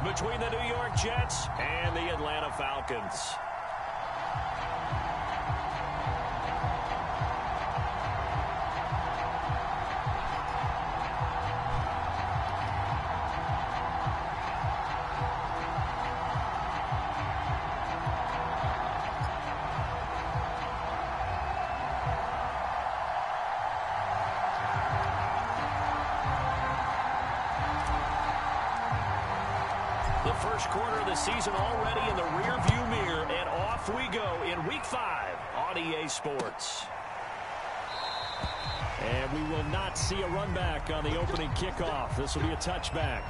between the New York Jets and the Atlanta Falcons. The first quarter of the season already in the rearview mirror, and off we go in Week 5 on EA Sports. And we will not see a run back on the opening kickoff. This will be a touchback.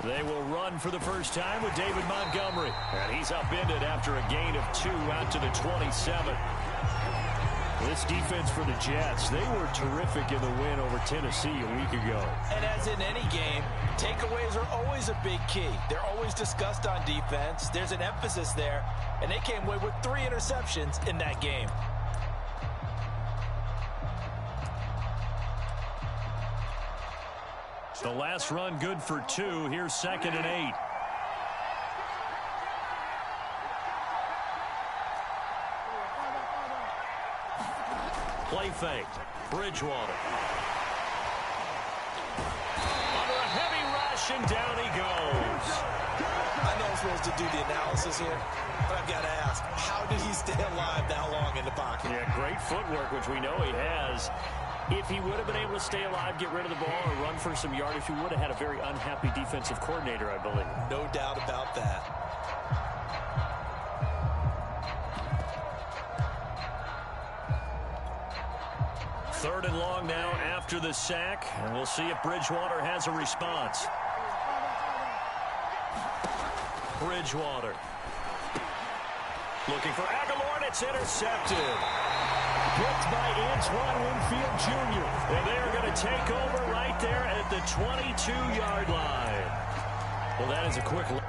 They will run for the first time with David Montgomery. And he's upended after a gain of 2 out to the 27. This defense for the Jets, they were terrific in the win over Tennessee a week ago. And as in any game, takeaways are always a big key. They're always discussed on defense. There's an emphasis there, and they came away with 3 interceptions in that game. The last run good for 2. Here's 2nd and 8. Play fake. Bridgewater. Under a heavy rush, and down he goes. I know I'm supposed to do the analysis here, but I've got to ask, how did he stay alive that long in the pocket? Yeah, great footwork, which we know he has. If he would have been able to stay alive, get rid of the ball, or run for some yardage, he would have had a very unhappy defensive coordinator, I believe. No doubt about that. Third and long now after the sack, and we'll see if Bridgewater has a response. Bridgewater. Looking for Aguilar, and it's intercepted. Picked by Antoine Winfield Jr. And they are going to take over right there at the 22-yard line. Well, that is a quick look.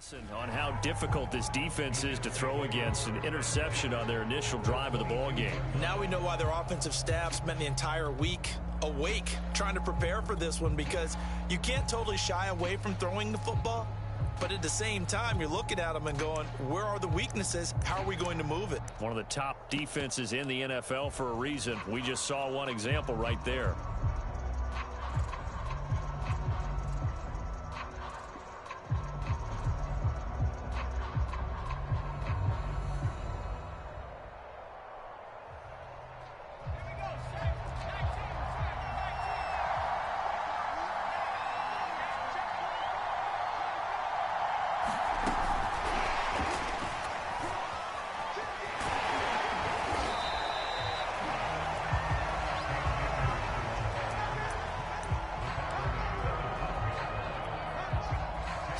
Lesson on how difficult this defense is to throw against. An interception on their initial drive of the ball game. Now we know why their offensive staff spent the entire week awake trying to prepare for this one, because you can't totally shy away from throwing the football, but at the same time you're looking at them and going, where are the weaknesses? How are we going to move it? One of the top defenses in the NFL for a reason. We just saw one example right there.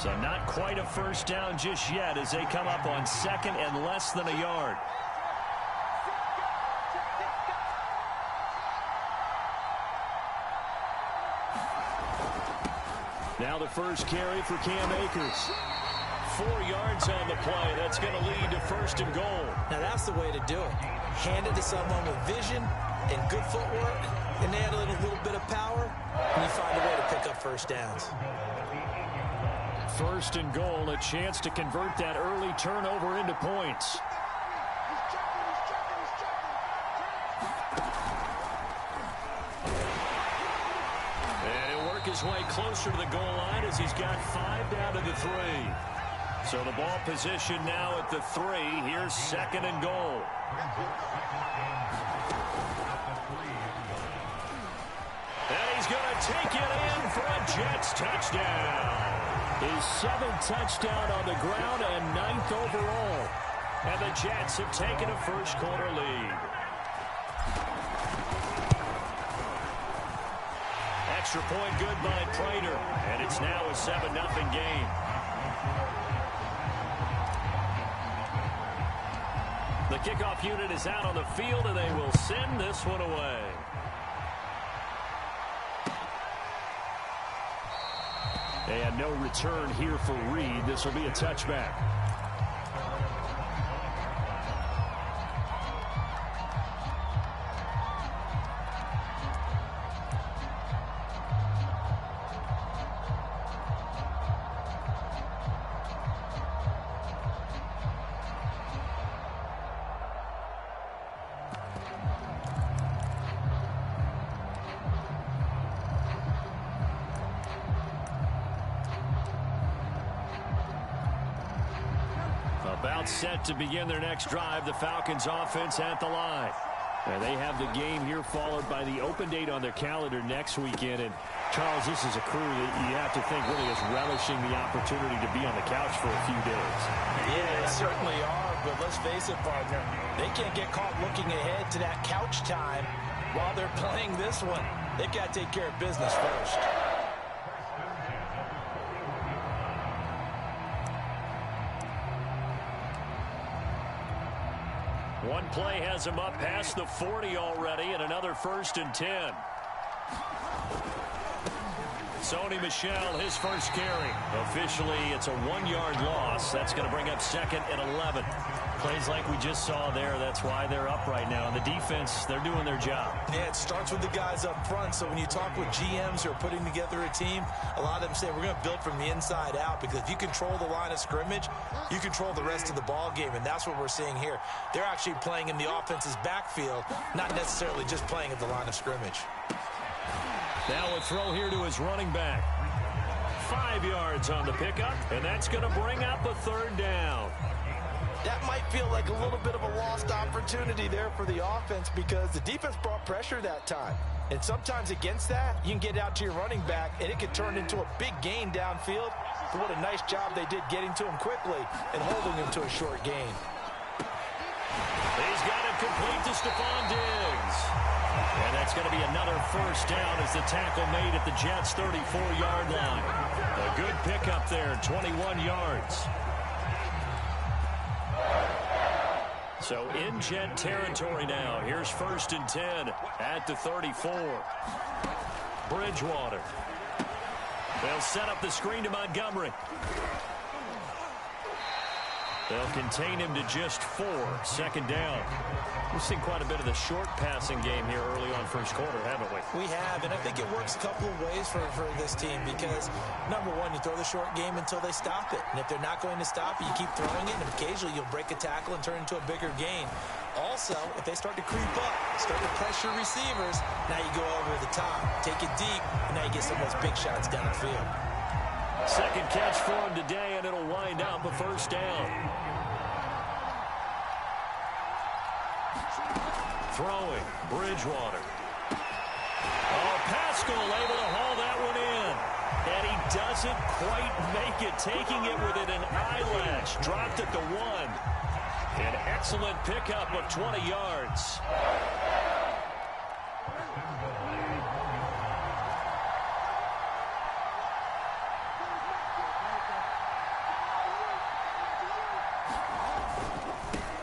So not quite a first down just yet as they come up on second and less than a yard. Now the first carry for Cam Akers. 4 yards on the play. That's going to lead to first and goal. Now that's the way to do it. Hand it to someone with vision and good footwork, and add a little bit of power, and you find a way to pick up first downs. First and goal, a chance to convert that early turnover into points. And he'll work his way closer to the goal line as he's got 5 down to the 3. So the ball position now at the 3. Here's second and goal. And he's going to take it in for a Jets touchdown. His 7th touchdown on the ground and 9th overall. And the Jets have taken a first quarter lead. Extra point good by Prater. And it's now a 7-0 game. The kickoff unit is out on the field, and they will send this one away. And no return here for Reed. This will be a touchback. About set to begin their next drive. The Falcons offense at the line. And they have the game here followed by the open date on their calendar next weekend. And Charles, this is a crew that you have to think really is relishing the opportunity to be on the couch for a few days. Yeah, they certainly are, but let's face it, partner. They can't get caught looking ahead to that couch time while they're playing this one. They've got to take care of business first. One play has him up past the 40 already, and another 1st and 10. Sony Michel, his first carry. Officially, it's a 1-yard loss. That's going to bring up 2nd and 11. Plays like we just saw there. That's why they're up right now. And the defense, they're doing their job. Yeah, it starts with the guys up front. So when you talk with GMs who are putting together a team, a lot of them say we're going to build from the inside out, because if you control the line of scrimmage, you control the rest of the ball game. And that's what we're seeing here. They're actually playing in the offense's backfield, not necessarily just playing at the line of scrimmage. Now a throw here to his running back. 5 yards on the pickup, and that's going to bring up a 3rd down. That might feel like a little bit of a lost opportunity there for the offense, because the defense brought pressure that time. And sometimes against that, you can get out to your running back, and it could turn into a big gain downfield. But what a nice job they did getting to him quickly and holding him to a short gain. He's got it complete to Stephon Diggs. And that's going to be another 1st down as the tackle made at the Jets' 34-yard line. A good pickup there, 21 yards. So in Jet territory now. Here's 1st and 10 at the 34. Bridgewater. They'll set up the screen to Montgomery. They'll contain him to just 4. Second down. We've seen quite a bit of the short passing game here early on first quarter, haven't we? We have, and I think it works a couple of ways for this team because, number one, you throw the short game until they stop it. And if they're not going to stop it, you keep throwing it, and occasionally you'll break a tackle and turn it into a bigger gain. Also, if they start to creep up, start to pressure receivers, now you go over the top, take it deep, and now you get some of those big shots downfield. Second catch for him today, and it'll wind up a first down. Throwing, Bridgewater. Oh, Pascal able to haul that one in. And he doesn't quite make it, taking it within an eyelash. Dropped at the 1. An excellent pickup of 20 yards.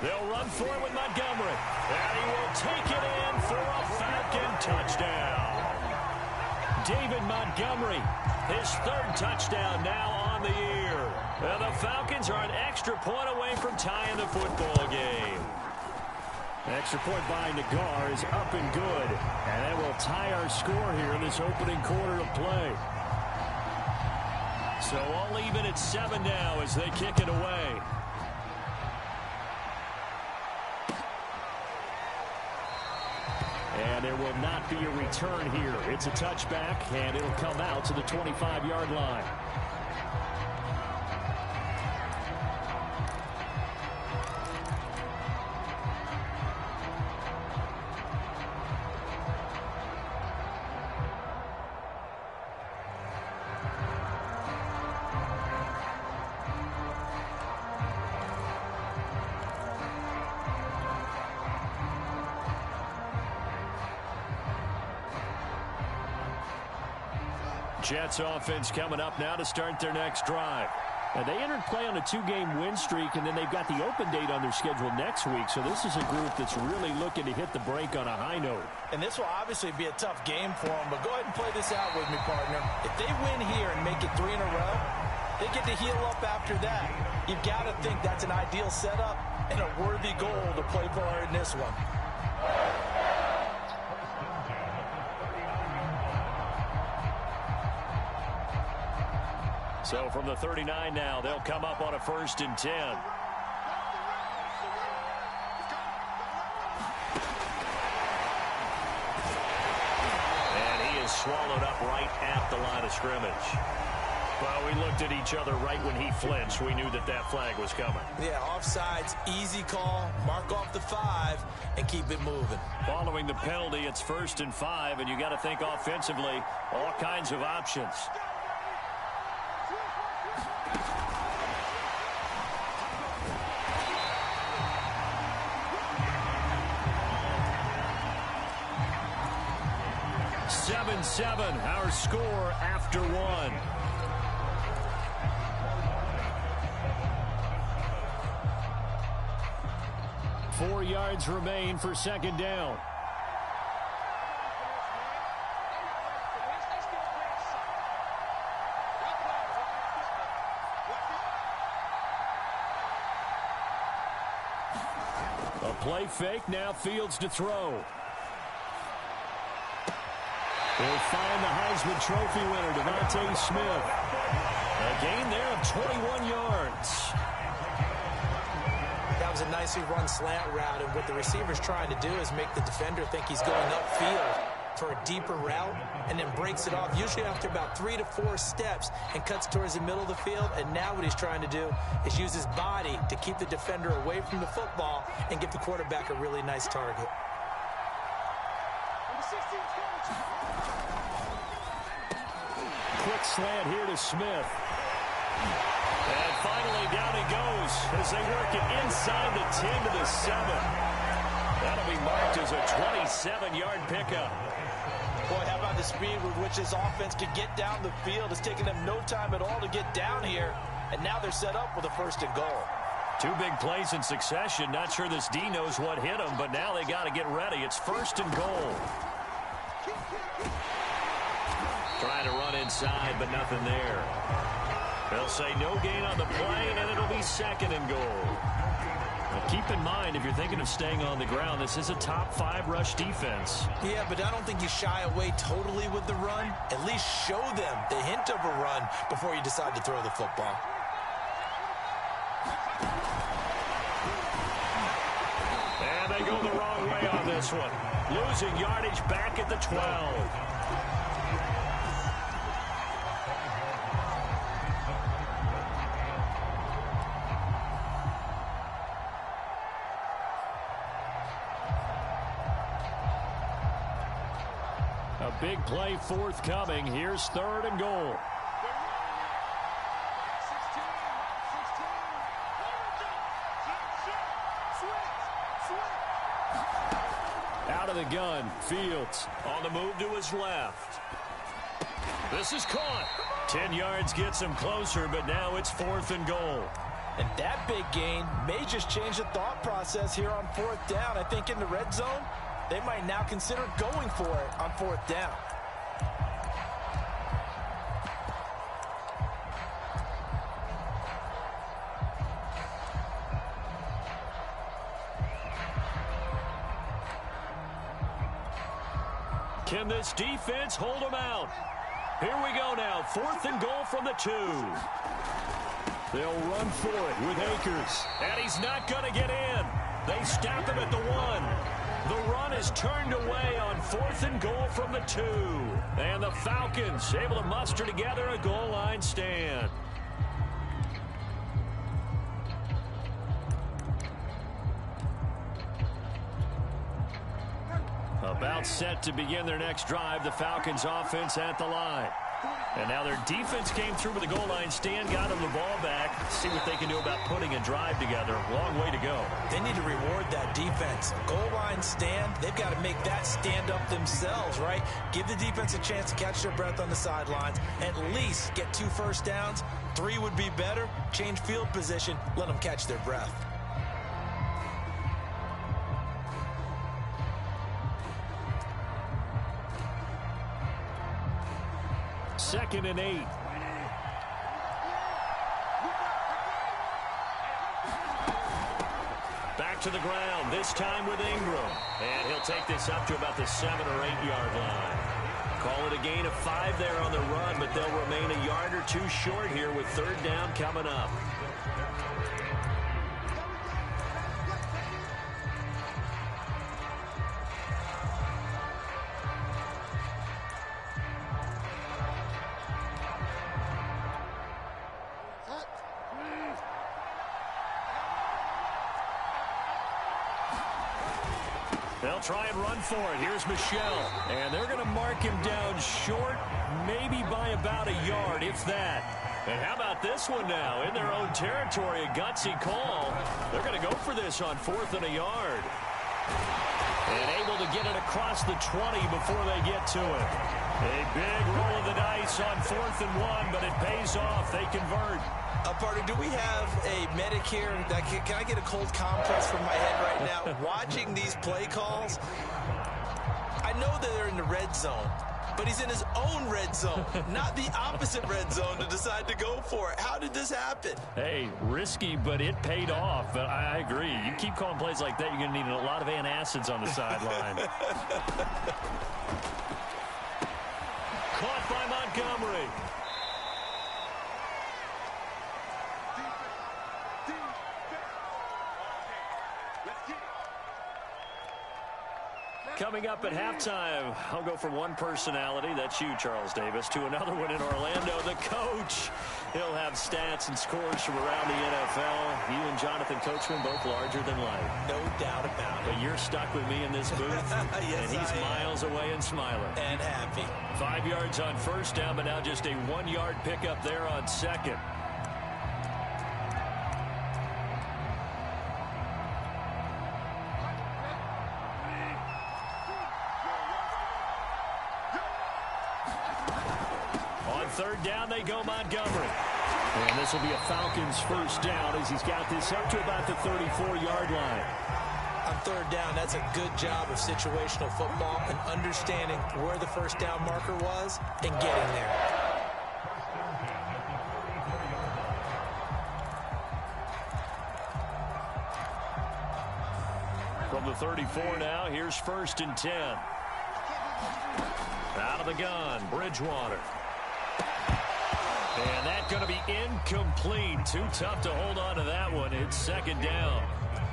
They'll run for it with Montgomery. And he will take it in for a Falcon touchdown. David Montgomery, his 3rd touchdown now on the year. And the Falcons are an extra point away from tying the football game. Extra point by Nagar is up and good. And that will tie our score here in this opening quarter of play. So all even at 7 now as they kick it away. And there will not be a return here. It's a touchback, and it'll come out to the 25-yard line. Jets offense coming up now to start their next drive. And they entered play on a 2-game win streak, and then they've got the open date on their schedule next week. So this is a group that's really looking to hit the break on a high note. And this will obviously be a tough game for them, but go ahead and play this out with me, partner. If they win here and make it 3 in a row, they get to heal up after that. You've got to think that's an ideal setup and a worthy goal to play for in this one. So from the 39 now, they'll come up on a 1st and 10. And he is swallowed up right at the line of scrimmage. Well, we looked at each other right when he flinched. We knew that that flag was coming. Yeah, offsides, easy call, mark off the 5, and keep it moving. Following the penalty, it's 1st and 5, and you got to think offensively, all kinds of options. Our score after 1. Four yards remain for second down. A play fake, now Fields to throw. He'll find the Heisman Trophy winner, Devontae Smith. A gain there of 21 yards. That was a nicely run slant route, and what the receiver's trying to do is make the defender think he's going upfield for a deeper route, and then breaks it off, usually after about 3 to 4 steps, and cuts towards the middle of the field. And now what he's trying to do is use his body to keep the defender away from the football and give the quarterback a really nice target. Quick slant here to Smith. And finally down he goes as they work it inside the 10 to the 7. That'll be marked as a 27-yard pickup. Boy, how about the speed with which this offense could get down the field? It's taken them no time at all to get down here, and now they're set up with a 1st and goal. 2 big plays in succession. Not sure this D knows what hit them, but now they got to get ready. It's 1st and goal. Trying to run inside, but nothing there. They'll say no gain on the play, and it'll be 2nd and goal. Now keep in mind, if you're thinking of staying on the ground, this is a top 5 rush defense. Yeah, but I don't think you shy away totally with the run. At least show them the hint of a run before you decide to throw the football. And they go the wrong way on this one. Losing yardage back at the 12. A big play forthcoming. Here's 3rd and goal. Out of the gun, Fields on the move to his left. This is caught. 10 yards gets him closer, but now it's 4th and goal. And that big gain may just change the thought process here on 4th down. I think in the red zone, they might now consider going for it on 4th down. Can this defense hold them out? Here we go now. 4th and goal from the 2. They'll run for it with Akers. And he's not going to get in. They stop him at the 1. The run is turned away on 4th and goal from the 2. And the Falcons able to muster together a goal line stand. About set to begin their next drive, the Falcons offense at the line. And now their defense came through with the goal line stand, got them the ball back. See what they can do about putting a drive together. Long way to go. They need to reward that defense. Goal line stand, they've got to make that stand up themselves, right? Give the defense a chance to catch their breath on the sidelines. At least get 2 first downs. 3 would be better. Change field position. Let them catch their breath. Second and 8. Back to the ground, this time with Ingram. And he'll take this up to about the 7 or 8 yard line. Call it a gain of 5 there on the run, but they'll remain a yard or 2 short here with 3rd down coming up. They'll try and run for it. Here's Michel. And they're going to mark him down short, maybe by about a yard, if that. And how about this one now? In their own territory, a gutsy call. They're going to go for this on 4th and a yard. And able to get it across the 20 before they get to it. A big roll of the dice on 4th and 1, but it pays off. They convert. Partner, do we have a medic here? Can I get a cold compress from my head right now? Watching these play calls, I know that they're in the red zone, but he's in his own red zone, not the opposite red zone to decide to go for it. How did this happen? Hey, risky, but it paid off. I agree. You keep calling plays like that, you're going to need a lot of antacids on the sideline. Caught by Montgomery. Coming up at halftime, I'll go from one personality, that's you, Charles Davis, to another one in Orlando, the coach. He'll have stats and scores from around the NFL. You and Jonathan Coachman, both larger than life. No doubt about it. But you're stuck with me in this booth, yes, and he's miles away and smiling. And happy. 5 yards on 1st down, but now just a 1-yard pickup there on 2nd. On 3rd down, they go Montgomery. And this will be a Falcons 1st down as he's got this up to about the 34-yard line. On 3rd down, that's a good job of situational football and understanding where the 1st down marker was and getting there. From the 34 now, here's 1st and 10. Out of the gun, Bridgewater. And that's going to be incomplete. Too tough to hold on to that one. It's 2nd down.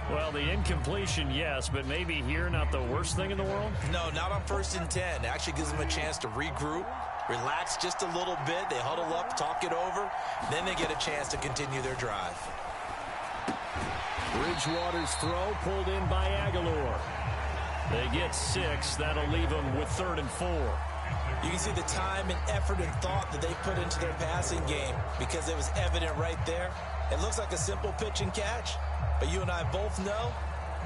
Well, the incompletion, yes, but maybe here not the worst thing in the world? No, not on 1st and 10. It actually gives them a chance to regroup, relax just a little bit. They huddle up, talk it over. Then they get a chance to continue their drive. Bridgewater's throw pulled in by Aguilar. They get 6. That'll leave them with 3rd and 4. You can see the time and effort and thought that they put into their passing game because it was evident right there. It looks like a simple pitch and catch, but you and I both know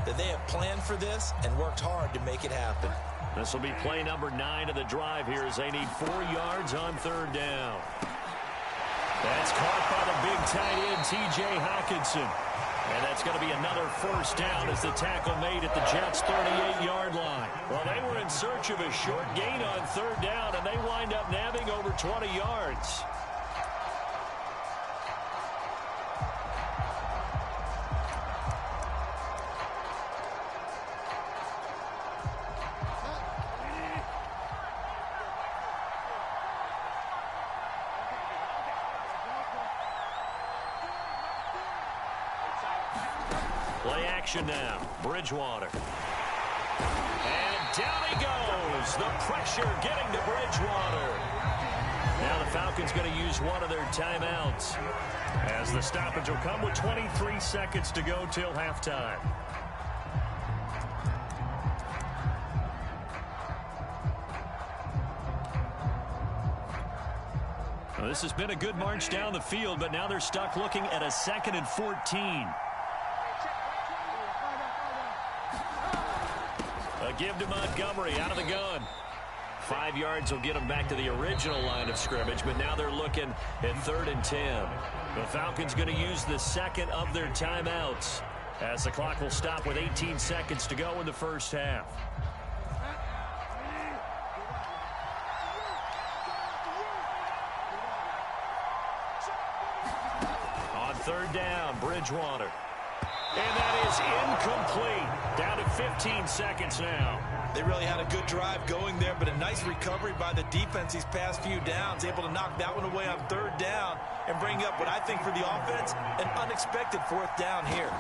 that they have planned for this and worked hard to make it happen. This will be play number 9 of the drive here as they need 4 yards on 3rd down. That's caught by the big tight end, T.J. Hockenson. And that's going to be another 1st down as the tackle made at the Jets' 38-yard line. Well, they were in search of a short gain on 3rd down, and they wind up nabbing over 20 yards. Play action now. Bridgewater. And down he goes. The pressure getting to Bridgewater. Now the Falcons going to use one of their timeouts, as the stoppage will come with 23 seconds to go till halftime. Well, this has been a good march down the field, but now they're stuck looking at a 2nd and 14. A give to Montgomery out of the gun. 5 yards will get them back to the original line of scrimmage, but now they're looking at 3rd and 10. The Falcons going to use the 2nd of their timeouts, as the clock will stop with 18 seconds to go in the 1st half. On 3rd down, Bridgewater. And that is incomplete. Down to 15 seconds now. They really had a good drive going there, but a nice recovery by the defense these past few downs, able to knock that one away on 3rd down and bring up what I think for the offense, an unexpected 4th down here.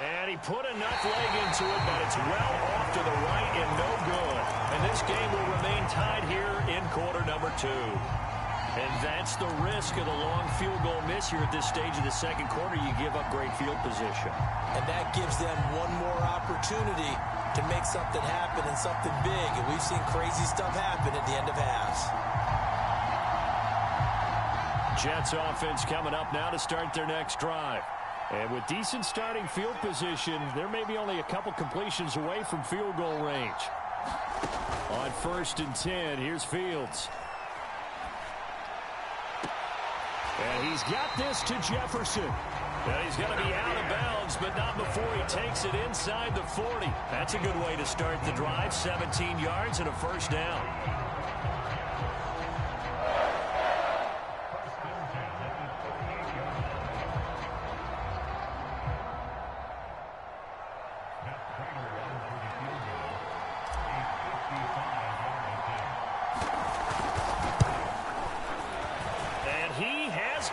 And he put enough leg into it, but it's well off to the right and no good. And this game will remain tied here in quarter number 2. And that's the risk of the long field goal miss here at this stage of the 2nd quarter. You give up great field position. And that gives them one more opportunity to make something happen and something big. And we've seen crazy stuff happen at the end of halves. Jets offense coming up now to start their next drive. And with decent starting field position, there may be only a couple completions away from field goal range. On 1st and 10, here's Fields. And he's got this to Jefferson. And he's going to be out of bounds, but not before he takes it inside the 40. That's a good way to start the drive. 17 yards and a 1st down.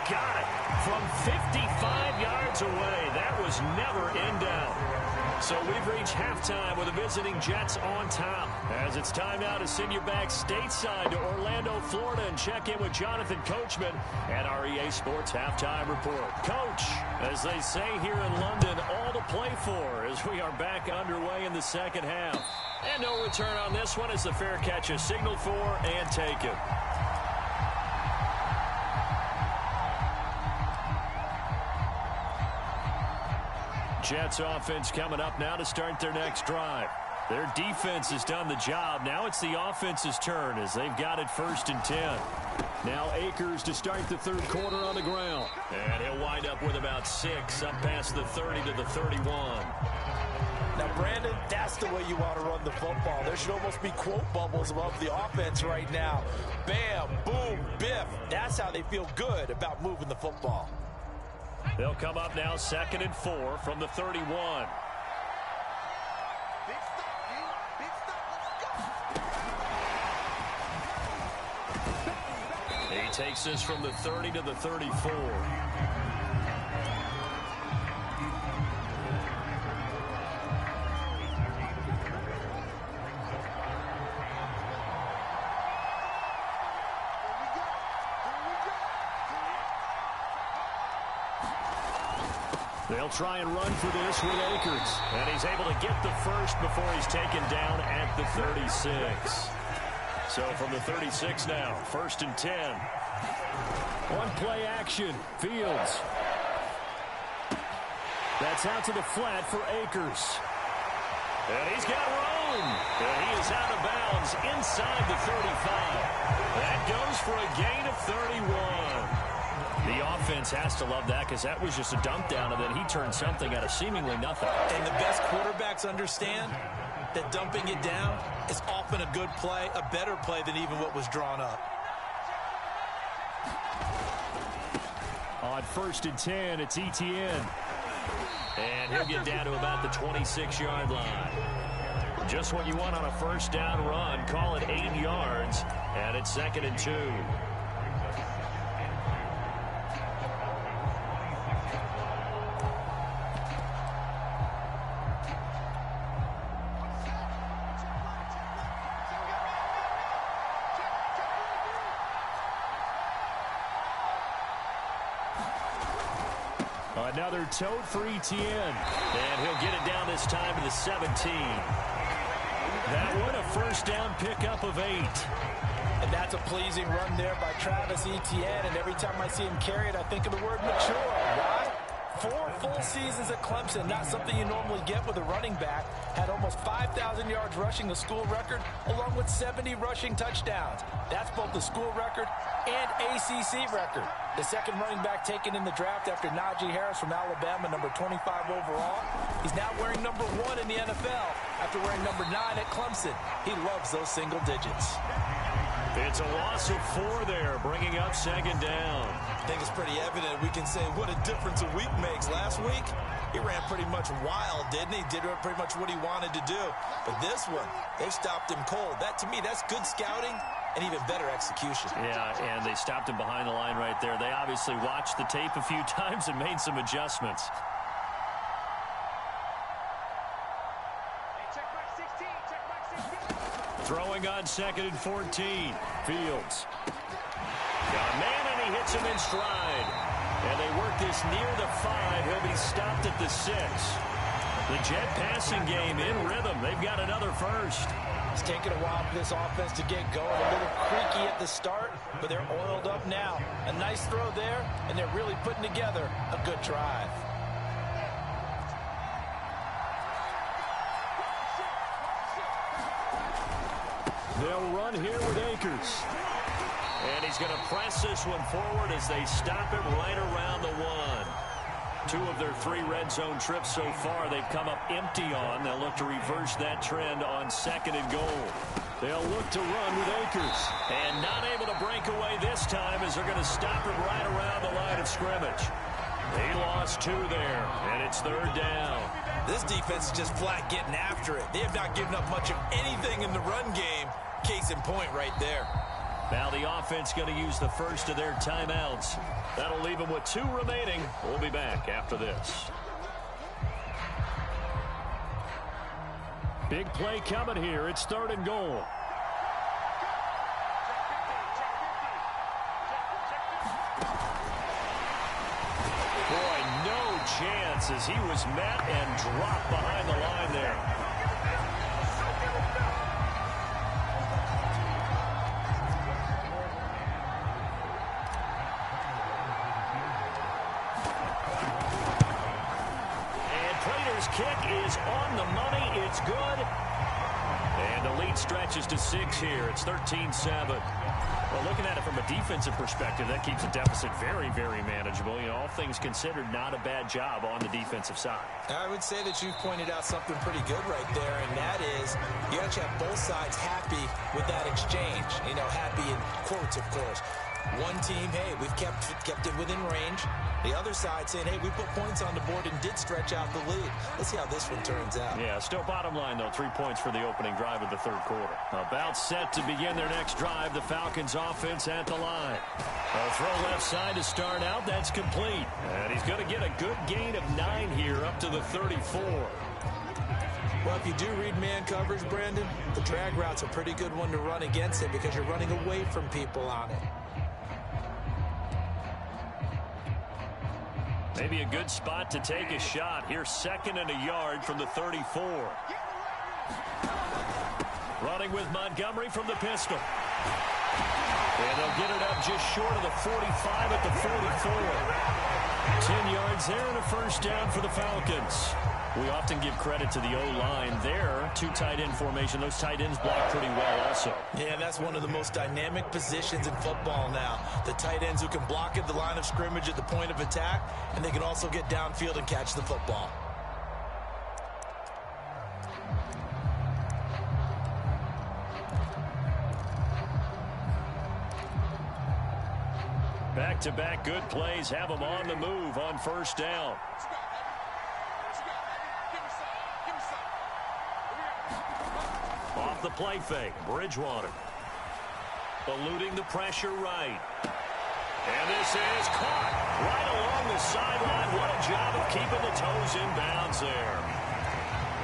Got it from 55 yards away. That was never in doubt. So we've reached halftime with the visiting Jets on top. As it's time now to send you back stateside to Orlando, Florida, and check in with Jonathan Coachman at our EA Sports Halftime Report. Coach, as they say here in London, all to play for as we are back underway in the 2nd half. And no return on this one as the fair catch is signaled for and taken. Jets offense coming up now to start their next drive. Their defense has done the job. Now it's the offense's turn as they've got it 1st and 10. Now Akers to start the 3rd quarter on the ground. And he'll wind up with about 6 up past the 30 to the 31. Now, Brandon, that's the way you want to run the football. There should almost be quote bubbles above the offense right now. Bam, boom, biff. That's how they feel good about moving the football. They'll come up now 2nd and 4 from the 31. He takes this from the 30 to the 34. They'll try and run for this with Akers. And he's able to get the first before he's taken down at the 36. So from the 36 now, 1st and 10. One play action, Fields. That's out to the flat for Akers. And he's got room. And he is out of bounds inside the 35. That goes for a gain of 31. The offense has to love that because that was just a dump down, and then he turned something out of seemingly nothing. And the best quarterbacks understand that dumping it down is often a good play, a better play than even what was drawn up. On 1st and 10, it's Etienne. And he'll get down to about the 26-yard line. Just what you want on a first down run. Call it 8 yards, and it's 2nd and 2. Another tote for Etienne. And he'll get it down this time to the 17. That one a first down pickup of 8. And that's a pleasing run there by Travis Etienne. And every time I see him carry it, I think of the word mature. Why? 4 full seasons at Clemson, not something you normally get with a running back. Had almost 5,000 yards rushing, the school record, along with 70 rushing touchdowns. That's both the school record and ACC record. The second running back taken in the draft after Najee Harris from Alabama, number 25 overall. He's now wearing number 1 in the NFL after wearing number 9 at Clemson. He loves those single digits. It's a loss of 4 there, bringing up 2nd down. I think it's pretty evident. We can say what a difference a week makes. Last week, he ran pretty much wild, didn't he? Did pretty much what he wanted to do. But this one, they stopped him cold. That, to me, that's good scouting and even better execution. Yeah, and they stopped him behind the line right there. They obviously watched the tape a few times and made some adjustments. Throwing on 2nd and 14. Fields. Got a man, and he hits him in stride. And they work this near the 5. He'll be stopped at the 6. The Jet passing game in rhythm. They've got another first. It's taken a while for this offense to get going. A little creaky at the start, but they're oiled up now. A nice throw there, and they're really putting together a good drive. They'll run here with Akers. And he's going to press this one forward as they stop him right around the 1. 2 of their 3 red zone trips so far they've come up empty on. They'll look to reverse that trend on 2nd and goal. They'll look to run with Akers. And not able to break away this time as they're going to stop him right around the line of scrimmage. They lost 2 there, and it's 3rd down. This defense is just flat getting after it. They have not given up much of anything in the run game. Case in point right there. Now the offense going to use the first of their timeouts. That'll leave them with 2 remaining. We'll be back after this. Big play coming here. It's 3rd and goal. Boy, no chance as he was met and dropped behind the line there. Kick is on the money. It's good. And the lead stretches to 6 here. It's 13-7. Well, looking at it from a defensive perspective, that keeps the deficit very, very manageable. You know, all things considered, not a bad job on the defensive side. I would say that you've pointed out something pretty good right there, and that is you actually have both sides happy with that exchange. You know, happy in quotes, of course. One team, hey, we've kept it within range. The other side saying, hey, we put points on the board and did stretch out the lead. Let's see how this one turns out. Yeah, still bottom line, though, 3 points for the opening drive of the third quarter. About set to begin their next drive, the Falcons offense at the line. A throw left side to start out. That's complete. And he's going to get a good gain of 9 here up to the 34. Well, if you do read man coverage, Brandon, the drag route's a pretty good one to run against it because you're running away from people on it. Maybe a good spot to take a shot. Here's 2nd and a yard from the 34. Running with Montgomery from the pistol. And they'll get it up just short of the 45 at the 44. 10 yards there and a first down for the Falcons. We often give credit to the O-line there. 2 tight end formation. Those tight ends block pretty well also. Yeah, that's one of the most dynamic positions in football now. The tight ends who can block at the line of scrimmage at the point of attack, and they can also get downfield and catch the football. Back-to-back good plays have them on the move on first down. Off the play fake, Bridgewater. Eluding the pressure right. And this is caught right along the sideline. What a job of keeping the toes in bounds there.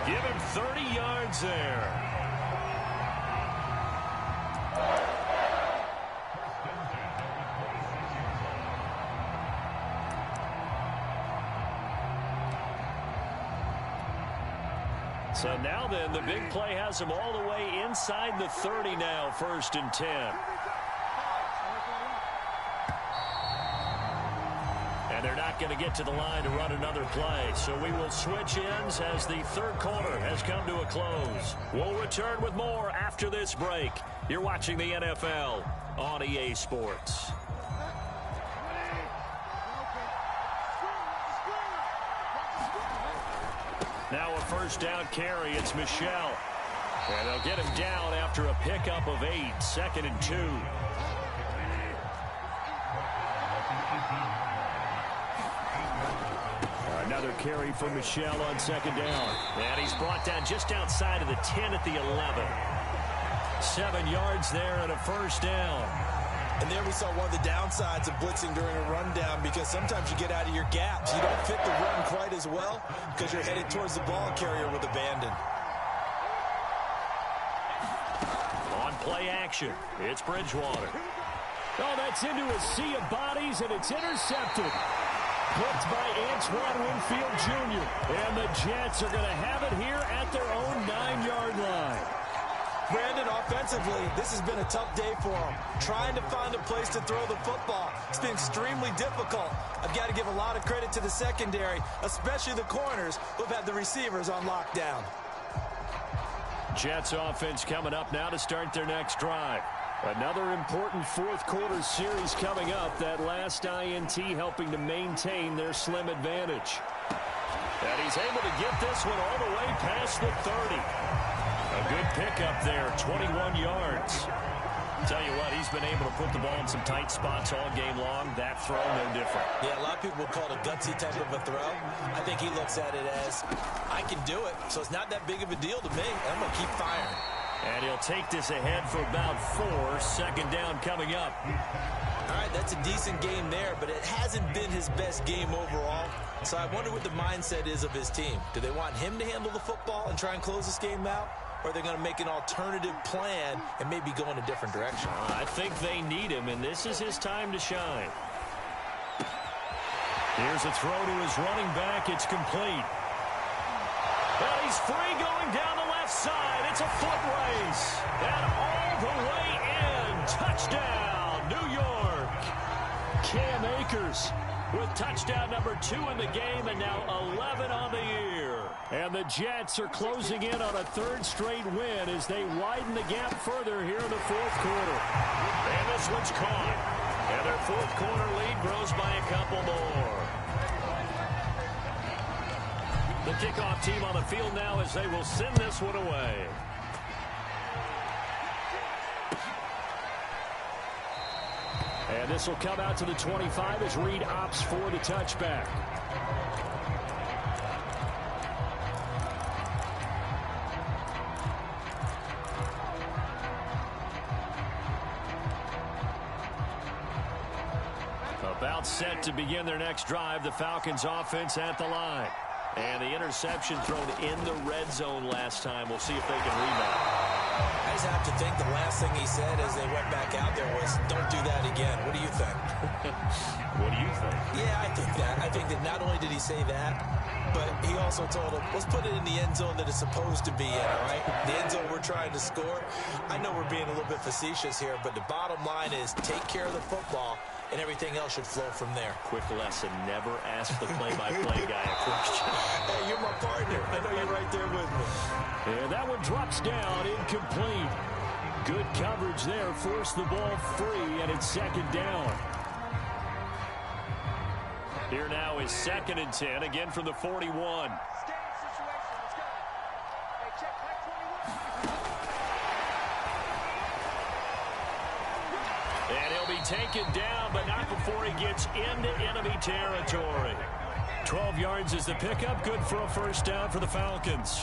Give him 30 yards there. So now then, the big play has him all the way inside the 30 now, 1st and 10. And they're not going to get to the line to run another play. So we will switch ends as the third quarter has come to a close. We'll return with more after this break. You're watching the NFL on EA Sports. Now a first down carry. It's Michel. And they'll get him down after a pickup of 8. 2nd and 2. Another carry for Michel on 2nd down. And he's brought down just outside of the 10 at the 11. 7 yards there and a first down. And there we saw one of the downsides of blitzing during a rundown because sometimes you get out of your gaps. You don't fit the run quite as well because you're headed towards the ball carrier with abandon. On play action, it's Bridgewater. Oh, that's into a sea of bodies, and it's intercepted. Blitzed by Antoine Winfield Jr. And the Jets are going to have it here at their own 9-yard line. Brandon, offensively, this has been a tough day for him. Trying to find a place to throw the football. It's been extremely difficult. I've got to give a lot of credit to the secondary, especially the corners who've had the receivers on lockdown. Jets offense coming up now to start their next drive. Another important fourth quarter series coming up. That last INT helping to maintain their slim advantage. And he's able to get this one all the way past the 30. A good pickup there, 21 yards. Tell you what, he's been able to put the ball in some tight spots all game long. That throw, no different. Yeah, a lot of people would call it a gutsy type of a throw. I think he looks at it as, I can do it, so it's not that big of a deal to me. I'm going to keep firing. And he'll take this ahead for about 4. 2nd down coming up. All right, that's a decent game there, but it hasn't been his best game overall. So I wonder what the mindset is of his team. Do they want him to handle the football and try and close this game out? Or are they going to make an alternative plan and maybe go in a different direction? I think they need him, and this is his time to shine. Here's a throw to his running back. It's complete. Well, he's free going down the left side. It's a foot race. And all the way in. Touchdown, New York. Cam Akers with touchdown number 2 in the game and now 11 on the year. And the Jets are closing in on a 3rd straight win as they widen the gap further here in the 4th quarter. And this one's caught. And their 4th quarter lead grows by a couple more. The kickoff team on the field now as they will send this one away. And And this will come out to the 25 as Reed opts for the touchback. About set to begin their next drive, the Falcons offense at the line. And the interception thrown in the red zone last time. We'll see if they can rebound. I just have to think the last thing he said as they went back out there was, don't do that again. What do you think? What do you think? Yeah, I think that. I think that not only did he say that, but he also told him, let's put it in the end zone that it's supposed to be in, all right? The end zone we're trying to score. I know we're being a little bit facetious here, but the bottom line is take care of the football, and everything else should flow from there. Quick lesson, never ask the play-by-play guy a question. Hey, you're my partner. I know you're right there with me. And that one drops down, incomplete. Good coverage there, forced the ball free, and it's second down. Here now is 2nd and 10, again from the 41. And he'll be taken down, but not before he gets into enemy territory. 12 yards is the pickup, good for a first down for the Falcons.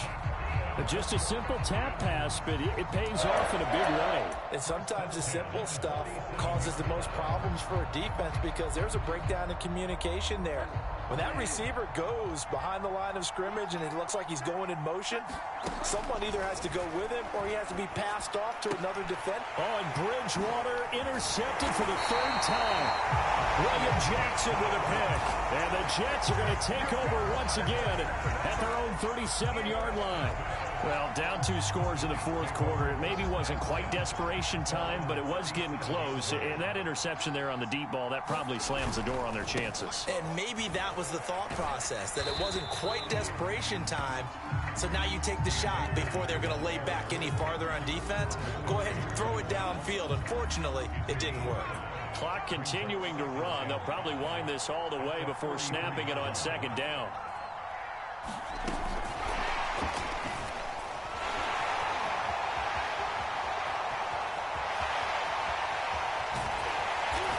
Just a simple tap pass, but it pays off in a big way. And sometimes the simple stuff causes the most problems for a defense because there's a breakdown in communication there. When that receiver goes behind the line of scrimmage and it looks like he's going in motion, someone either has to go with him or he has to be passed off to another defender. Oh, and Bridgewater intercepted for the 3rd time. William Jackson with a pick. And the Jets are going to take over once again at their own 37-yard line. Well, down 2 scores in the 4th quarter. It maybe wasn't quite desperation time, but it was getting close. And that interception there on the deep ball, that probably slams the door on their chances. And maybe that was the thought process, that it wasn't quite desperation time. So now you take the shot before they're going to lay back any farther on defense. Go ahead and throw it downfield. Unfortunately, it didn't work. Clock continuing to run. They'll probably wind this all the way before snapping it on 2nd down.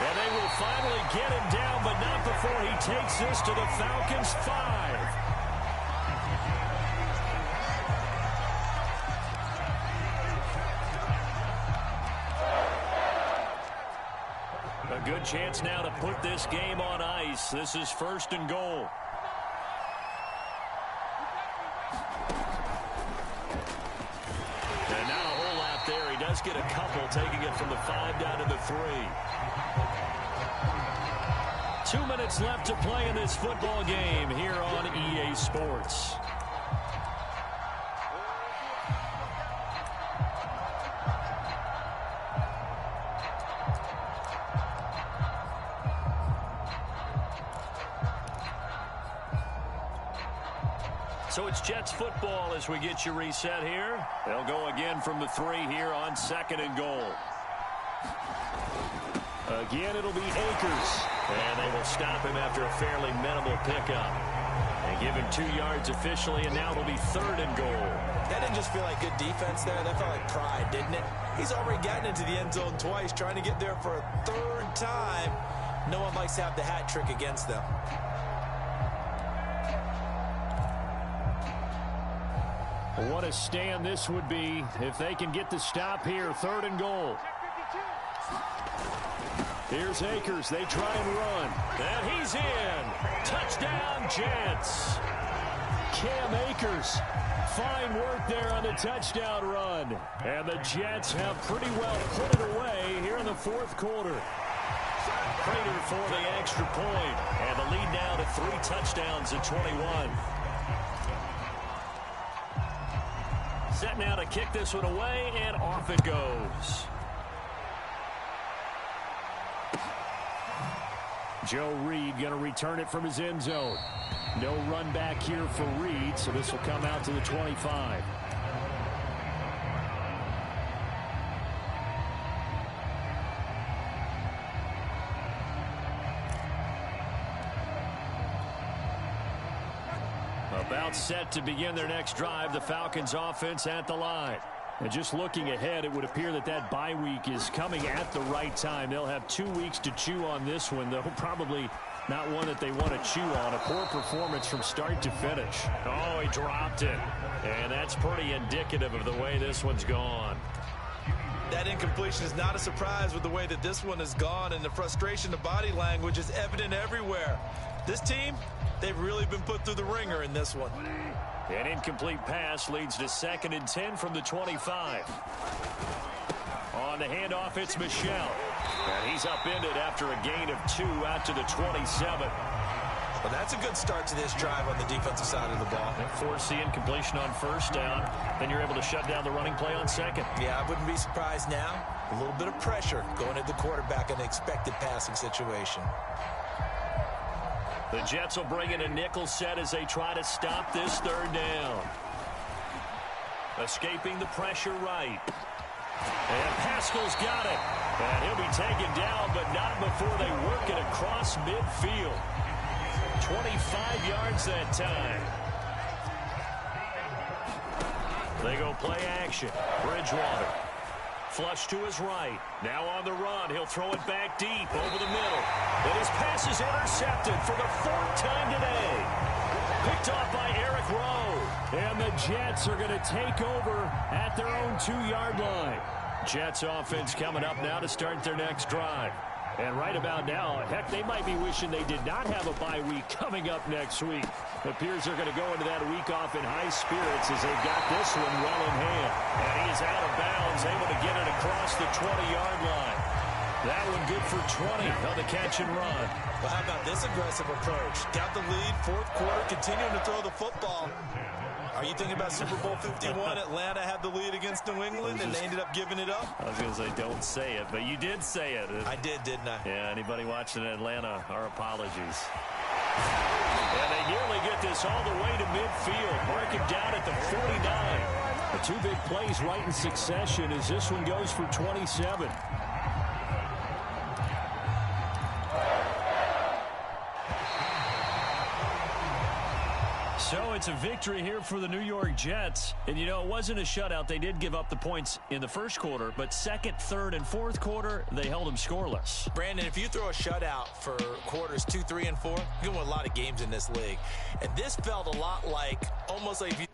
And they will finally get him down, but not before he takes this to the Falcons' 5. A good chance now to put this game on ice. This is 1st and goal. And now a hole out there. He does get a couple, taking it from the 5 down to the 3. 2 minutes left to play in this football game here on EA Sports. So it's Jets football as we get you reset here. They'll go again from the 3 here on 2nd and goal. Again, it'll be Akers. And they will stop him after a fairly minimal pickup. And give him 2 yards officially, and now it'll be 3rd and goal. That didn't just feel like good defense there. That felt like pride, didn't it? He's already gotten into the end zone twice, trying to get there for a 3rd time. No one likes to have the hat trick against them. What a stand this would be if they can get the stop here. 3rd and goal. Here's Akers. They try and run. And he's in. Touchdown, Jets. Cam Akers. Fine work there on the touchdown run. And the Jets have pretty well put it away here in the 4th quarter. Prater for the extra point. And the lead now to 3 touchdowns at 21. Set now to kick this one away, and off it goes. Joe Reed going to return it from his end zone. No run back here for Reed, so this will come out to the 25. About set to begin their next drive, the Falcons offense at the line. And just looking ahead, it would appear that that bye week is coming at the right time. They'll have 2 weeks to chew on this one, though probably not one that they want to chew on. A poor performance from start to finish. Oh, he dropped it. And that's pretty indicative of the way this one's gone. That incompletion is not a surprise with the way that this one has gone, and the frustration, the body language is evident everywhere. This team, they've really been put through the ringer in this one. An incomplete pass leads to 2nd and 10 from the 25. On the handoff, it's Michel. And he's upended after a gain of 2 out to the 27. Well, that's a good start to this drive on the defensive side of the ball. Force the incompletion on 1st down. Then you're able to shut down the running play on 2nd. Yeah, I wouldn't be surprised now. A little bit of pressure going at the quarterback in an expected passing situation. The Jets will bring in a nickel set as they try to stop this 3rd down. Escaping the pressure right. And Pascal's got it. And he'll be taken down, but not before they work it across midfield. 25 yards that time. They go play action. Bridgewater. Flush to his right. Now on the run. He'll throw it back deep over the middle. And his pass is intercepted for the 4th time today. Picked off by Eric Rowe. And the Jets are going to take over at their own 2-yard line. Jets offense coming up now to start their next drive. And right about now, heck, they might be wishing they did not have a bye week coming up next week. It appears they're going to go into that week off in high spirits as they've got this one well in hand. And he is out of bounds, able to get it across the 20-yard line. That one good for 20 on the catch and run. Well, how about this aggressive approach? Got the lead, 4th quarter, continuing to throw the football. Are you thinking about Super Bowl 51? Atlanta had the lead against New England, and they ended up giving it up? I was going to say, don't say it, but you did say it. I did, didn't I? Yeah, anybody watching Atlanta, our apologies. And they nearly get this all the way to midfield. Mark him down at the 49. The 2 big plays right in succession as this one goes for 27. So it's a victory here for the New York Jets. And, you know, it wasn't a shutout. They did give up the points in the 1st quarter, but 2nd, 3rd, and 4th quarter, they held them scoreless. Brandon, if you throw a shutout for quarters 2, 3, and 4, you're going to win a lot of games in this league. And this felt a lot like, almost like if you